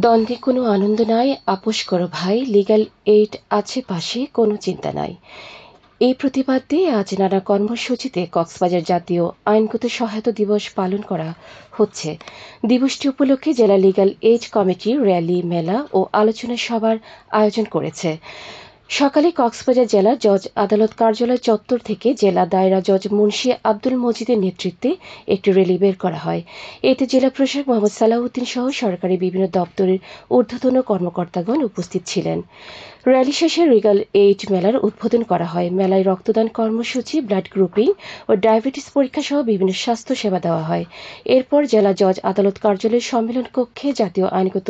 দ্বন্দ্বে কোনো আনন্দ নাই, আপোস করো ভাই, লিগ্যাল এইড আছে পাশে, কোনো চিন্তা নাই। এই প্রতিবাদ দিয়ে আজ নানা কর্মসূচিতে কক্সবাজার জাতীয় আইনগত সহায়তা দিবস পালন করা হচ্ছে। দিবসটি উপলক্ষে জেলা লিগ্যাল এইড কমিটি র্যালি, মেলা ও আলোচনা সভার আয়োজন করেছে। সকালে কক্সবাজার জেলা জজ আদালত কার্যালয় চত্বর থেকে জেলা দায়রা জজ মুন্সী আব্দুল মজিদের নেতৃত্বে একটি র্যালি বের করা হয়। এতে জেলা প্রশাসক মোহাম্মদ সালাহউদ্দিন সহ সরকারি বিভিন্ন দপ্তরের ঊর্ধ্বতন কর্মকর্তাগণ উপস্থিত ছিলেন। র্যালি শেষে রিগাল এইড মেলার উদ্বোধন করা হয়। মেলায় রক্তদান কর্মসূচি, ব্লাড গ্রুপিং ও ডায়াবেটিস পরীক্ষা সহ বিভিন্ন স্বাস্থ্য সেবা দেওয়া হয়। এরপর জেলা জজ আদালত কার্যালয়ের সম্মেলন কক্ষে জাতীয় আইনগত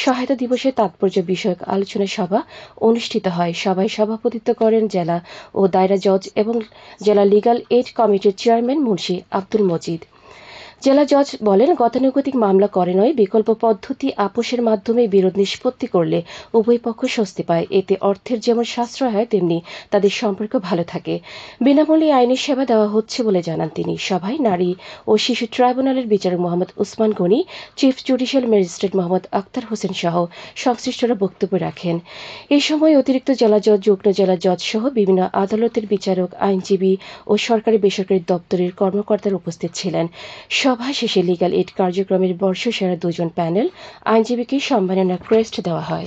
সহায়তা দিবসের তাৎপর্য বিষয়ক আলোচনা সভা অনুষ্ঠিত হয়। সভায় সভাপতিত্ব করেন জেলা ও দায়রা জজ এবং জেলা লিগ্যাল এইড কমিটির চেয়ারম্যান মুন্সী আব্দুল মজিদ। জেলা জজ বলেন, গতানুগতিক মামলা করে নয়, বিকল্প পদ্ধতি আপোষের মাধ্যমে বিরোধ নিষ্পত্তি করলে উভয় পক্ষ স্বস্তি পায়। এতে অর্থের যেমন সাশ্রয় হয়, তেমনি তাদের সম্পর্ক ভালো থাকে। বিনামূল্যে আইনি সেবা দেওয়া হচ্ছে বলে জানান তিনি। সভায় নারী ও শিশু ট্রাইব্যুনালের বিচারক Mohammad Usman Gani, chief judicial magistrate Mohammad Akhtar Hossain সহ সংশ্লিষ্টরা বক্তব্য রাখেন। এ সময় অতিরিক্ত জেলা জজ, যুগ্ম জেলা জজ সহ বিভিন্ন আদালতের বিচারক, আইনজীবী ও সরকারি বেসরকারি দপ্তরের কর্মকর্তারা উপস্থিত ছিলেন। সভা শেষে লিগ্যাল এইড কার্যক্রমের বর্ষসেরা দুজন প্যানেল আইনজীবীকে সম্মাননা ক্রেস্ট দেওয়া হয়।